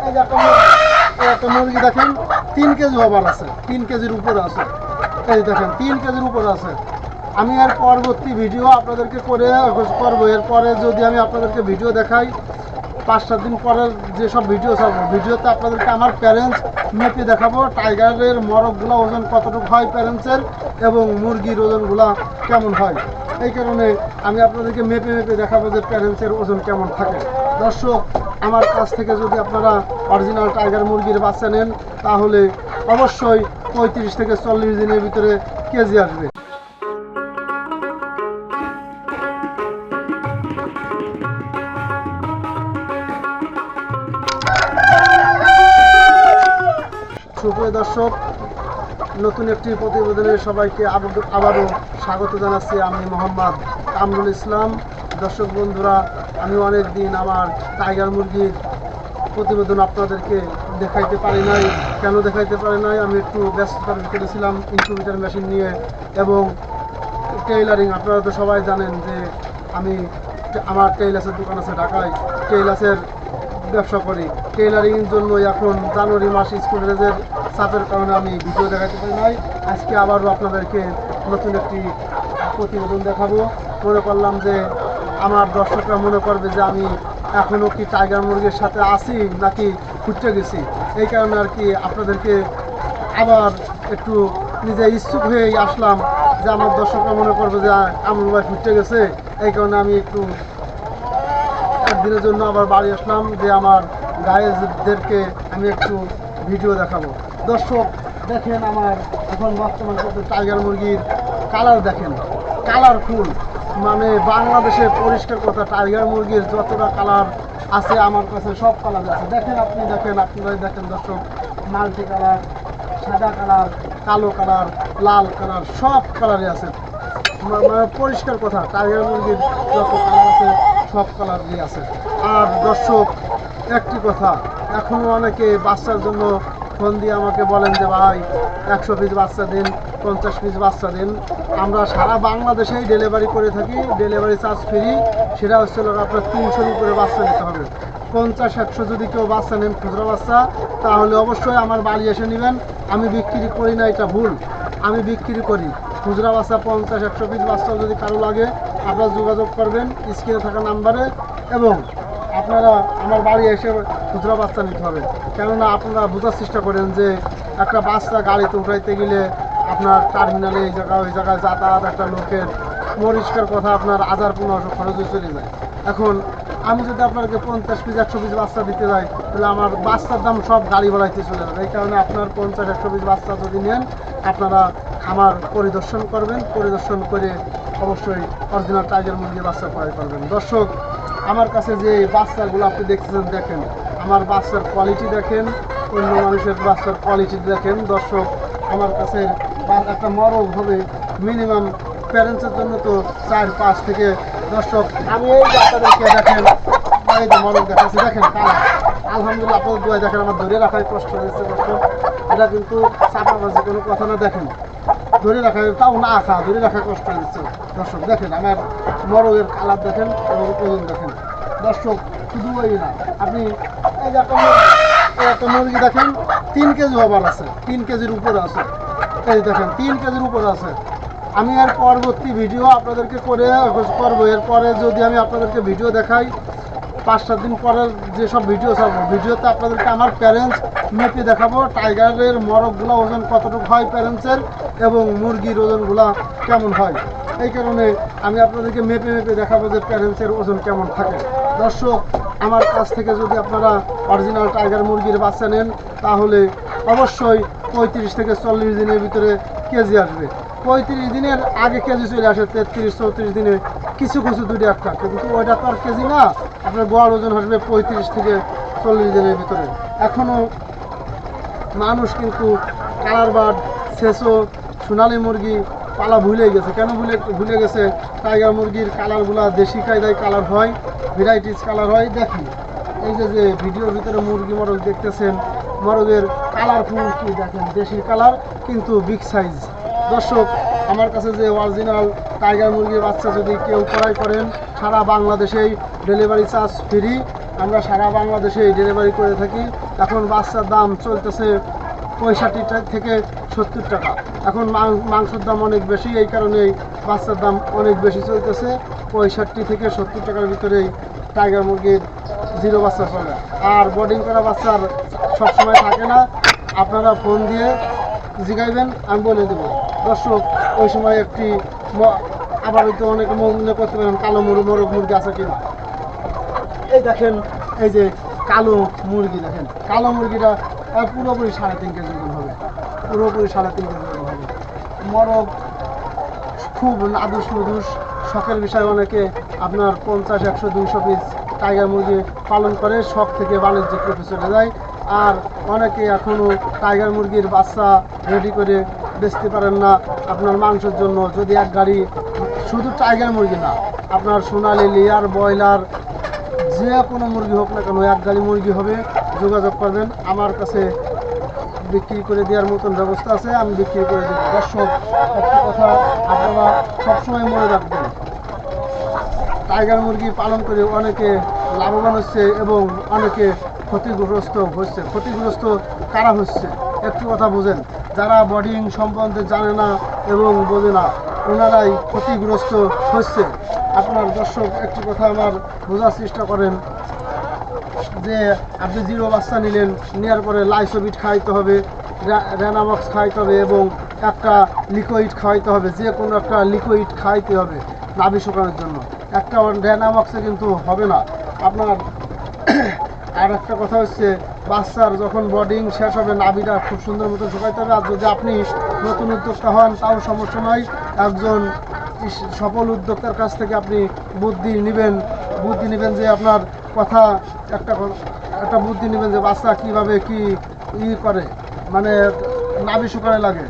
এই যে একটা মুরগি দেখেন 3 কেজি ওভার আছে, 3 কেজির উপরে আছে। এই দেখেন 3 কেজির উপরে আছে। আমি এর পরবর্তী ভিডিও আপনাদেরকে করবো। এরপরে যদি আমি আপনাদেরকে ভিডিও দেখাই 5-7 দিন পরের যেসব ভিডিও ছাড়বো, ভিডিওতে আপনাদেরকে আমার প্যারেন্টস মেপে দেখাবো টাইগারের মরকগুলো ওজন কতটুকু হয় প্যারেন্টসের, এবং মুরগির ওজনগুলা কেমন হয়। এই কারণে আমি আপনাদেরকে মেপে দেখাবো যে প্যারেন্টসের ওজন কেমন থাকে। দর্শক, আমার কাছ থেকে যদি আপনারা অরিজিনাল টাইগার মুরগির বাচ্চা নেন তাহলে অবশ্যই 35 থেকে 40 দিনের ভিতরে কেজি আসবে। সুপ্রিয় দর্শক, নতুন একটি প্রতিবেদনে সবাইকে আবারও স্বাগত জানাচ্ছি। আমি মোহাম্মদ কামরুল ইসলাম। দর্শক বন্ধুরা, আমি অনেক দিন আমার টাইগার মুরগির প্রতিবেদন আপনাদেরকে দেখাইতে পারি নাই। কেন দেখাইতে পারি নাই? আমি একটু ব্যস্ততার ভিতরে ছিলাম ইনকিউবেটর মেশিন নিয়ে এবং টেইলারিং। আপনারা তো সবাই জানেন যে আমার টেইলার্সের দোকান আছে ঢাকায়, টেইলার্সের ব্যবসা করি। টেইলারিংয়ের জন্য এখন জানুয়ারি মাস স্কুল কলেজের চাপের কারণে আমি ভিডিও দেখাতে পারি নাই। আজকে আবারও আপনাদেরকে নতুন একটি প্রতিবেদন দেখাবো। মনে করলাম যে আমার দর্শকরা মনে করবে যে আমি এখনও কি টাইগার মুরগির সাথে আছি নাকি ছুটে গেছি। এই কারণে আর কি আপনাদেরকে আবার একটু নিজে ইচ্ছুক হয়েই আসলাম যে আমার দর্শকরা মনে করবে যে কামরুল ভাই ছুটে গেছে। এই কারণে আমি একটু একদিনের জন্য আবার বাড়ি আসলাম যে আমার গায়েদেরকে আমি একটু ভিডিও দেখাবো। দর্শক দেখেন, আমার এখন বর্তমান টাইগার মুরগির কালার দেখেন, কালারফুল। মানে বাংলাদেশে পরিষ্কার কথা, টাইগার মুরগির যতটা কালার আছে আমার কাছে সব কালার আছে। দেখেন, আপনারাই দেখেন দর্শক, মাল্টি কালার, সাদা কালার, কালো কালার, লাল কালার, সব কালারই আছে। মানে পরিষ্কার কথা, টাইগার মুরগির যত কালার আছে সব কালার দিয়ে আছে। আর দর্শক একটি কথা, এখনও অনেকে বাচ্চার জন্য ফোন দিয়ে আমাকে বলেন যে ভাই 100 পিস বাচ্চা দিন, 50 পিস বাচ্চা দিন। আমরা সারা বাংলাদেশেই ডেলিভারি করে থাকি, ডেলিভারি চার্জ ফ্রি। সেটা হচ্ছে আপনার 300-র উপরে বাচ্চা নিতে হবে। 50-100 যদি কেউ বাচ্চা নেন খুচরা বাচ্চা, তাহলে অবশ্যই আমার বাড়ি এসে নেবেন। আমি বিক্রি করি না, এটা ভুল। আমি বিক্রি করি খুচরা বাচ্চা। 50-100 পিস বাচ্চা যদি কারো লাগে আপনারা যোগাযোগ করবেন স্ক্রিনে থাকা নাম্বারে, এবং আপনারা আমার বাড়ি এসে খুচরা বাচ্চা নিতে হবে। কেননা আপনারা বোঝার চেষ্টা করেন যে একটা বাচ্চা গাড়িতে উঠাইতে গেলে আপনার টার্মিনালে ওই জায়গায় যাতায়াত একটা লোকের পরিষ্কার কথা আপনার 1000-1500 খরচে চলে যায়। এখন আমি যদি আপনাকে 50 পিস 100 পিস বাচ্চা দিতে যাই তাহলে আমার বাচ্চার দাম সব গাড়ি বাড়াইতে চলে যাবে। এই কারণে আপনার 50-100 পিস বাচ্চা যদি নেন আপনারা আমার পরিদর্শন করবেন, পরিদর্শন করে অবশ্যই অরিজিনাল টাইগার মুরগির বাচ্চা ক্রয় করবেন। দর্শক, আমার কাছে যে বাচ্চাগুলো আপনি দেখতেছেন, দেখেন আমার বাচ্চার কোয়ালিটি দেখেন, অন্য মানুষের বাচ্চার কোয়ালিটি দেখেন। দর্শক, আমার কাছে একটা মরক হবে মিনিমাম প্যারেন্টসের জন্য তো 4-5 থেকে। দর্শক, আমি এই বাচ্চাদেরকে দেখেন, এই যে মরক দেখাচ্ছি, দেখেন কালার। আলহামদুলিল্লাহ, আপনাদের দোয়া দেখেন, আমার ধরে রাখায় কষ্ট হয়েছে। দর্শক, এটা কিন্তু চাপাবাজি কোনো কথা না। দেখেন ধরে রাখা, তাও না আসা, ধরে রাখা কষ্ট হয়েছে। দর্শক দেখেন আমার মরগের কালার দেখেন এবং ওজন দেখেন। দর্শক, শুধু ওই না, আপনি এই যে একটা মুরগি দেখেন 3 কেজি ওভার আছে, 3 কেজির উপরে আছে। এই দেখেন 3 কেজির উপরে আছে। আমি এর পরবর্তী ভিডিও আপনাদেরকে করবো। এরপরে যদি আমি আপনাদেরকে ভিডিও দেখাই 5-7 দিন পরের যেসব ভিডিও ছাড়বো, ভিডিওতে আপনাদেরকে আমার প্যারেন্টস মেপে দেখাবো টাইগারের মরকগুলো ওজন কতটুকু হয় প্যারেন্টসের, এবং মুরগির ওজনগুলা কেমন হয়। এই কারণে আমি আপনাদেরকে মেপে দেখাবো যে প্যারেন্টসের ওজন কেমন থাকে। দর্শক, আমার কাছ থেকে যদি আপনারা অরিজিনাল টাইগার মুরগির বাচ্চা নেন তাহলে অবশ্যই 35 থেকে 40 দিনের ভিতরে কেজি আসবে। 35 দিনের আগে কেজি চলে আসে 33-34 দিনে কিছু 2-1টা, কিন্তু ওইটা তো আর কেজি না। আপনার গড় ওজন আসবে 35 থেকে 40 দিনের ভিতরে। এখনও মানুষ কিন্তু কালার বার্ড, সেসো, সোনালি মুরগি পালা ভুলে গেছে। কেন ভুলে গেছে? টাইগার মুরগির কালারগুলা দেশি কায়দায় কালার হয়, ভ্যারাইটিস কালার হয়। দেখি এই যে ভিডিওর ভিতরে মুরগি মরগ দেখতেছেন, মরগের কালারফুল কি দেখেন, দেশি কালার কিন্তু বিগ সাইজ। দর্শক, আমার কাছে যে অরিজিনাল টাইগার মুরগির বাচ্চা যদি কেউ ক্রয় করেন সারা বাংলাদেশেই ডেলিভারি চার্জ ফ্রি। আমরা সারা বাংলাদেশে ডেলিভারি করে থাকি। এখন বাচ্চার দাম চলতেছে 65 থেকে 70 টাকা। এখন মাংসের দাম অনেক বেশি, এই কারণেই বাচ্চার দাম অনেক বেশি চলতেছে। 65 থেকে 70 টাকার ভিতরেই টাইগার মুরগির জিরো বাচ্চা চলে। আর বোর্ডিং করা বাচ্চার সবসময় থাকে না, আপনারা ফোন দিয়ে জিগাইবেন, আমি বলে দেবো। দর্শক, ওই সময় একটি আবার হয়তো অনেকে মনে করতে পারেন কালো মোরগ মুরগি আছে কিনা। এই দেখেন, এই যে কালো মুরগি দেখেন, কালো মুরগিটা পুরোপুরি 3.5 কেজি ওজন হবে, পুরোপুরি 3.5 কেজি ওজন হবে। মোরগ খুব নাদুস নুদুস, শখের বিষয়। অনেকে আপনার 50, 100, 200 পিস টাইগার মুরগি পালন করে, শখ থেকে বাণিজ্যিক রূপে চলে যায়। আর অনেকে এখনও টাইগার মুরগির বাচ্চা রেডি করে বেচতে পারেন না আপনার মাংসের জন্য। যদি এক গাড়ি, শুধু টাইগার মুরগি না, আপনার সোনালি, লেয়ার, ব্রয়লার, যে কোনো মুরগি হোক না কেন, এক গাড়ি মুরগি হবে, যোগাযোগ করবেন আমার কাছে। বিক্রি করে দেওয়ার মতন ব্যবস্থা আছে, আমি বিক্রি করে দেবো। দর্শক, একটা কথা আপনারা সবসময় মনে রাখবেন, টাইগার মুরগি পালন করে অনেকে লাভবান হচ্ছে এবং অনেকে ক্ষতিগ্রস্ত হচ্ছে। ক্ষতিগ্রস্ত কারা হচ্ছে একটু কথা বোঝেন, যারা বোর্ডিং সম্বন্ধে জানে না এবং বোঝে না, ওনারাই ক্ষতিগ্রস্ত হচ্ছে। আপনার দর্শক, একটি কথা আমার বোঝার চেষ্টা করেন যে আপনি জিরো বাচ্চা নিলেন, নেওয়ার পরে লাইসোবিট খাইতে হবে, রেনামক্স খাইতে হবে এবং একটা লিকুইড খাওয়াইতে হবে। যে কোনো একটা লিকুইড খাইতে হবে নাভি শুকানোর জন্য। একটা রেনামক্সে কিন্তু হবে না আপনার। আর একটা কথা হচ্ছে, বাচ্চার যখন বোর্ডিং শেষ হবে, নাভিটা খুব সুন্দর মতো শুকাইতে হবে। আর যদি আপনি নতুন উদ্যোক্তা হন, তাও সমস্যা নয়, একজন সফল উদ্যোক্তার কাছ থেকে আপনি বুদ্ধি নেবেন যে আপনার কথা একটা বুদ্ধি নেবেন যে বাচ্চা কীভাবে কি করে, মানে নাভি শুকানো লাগে।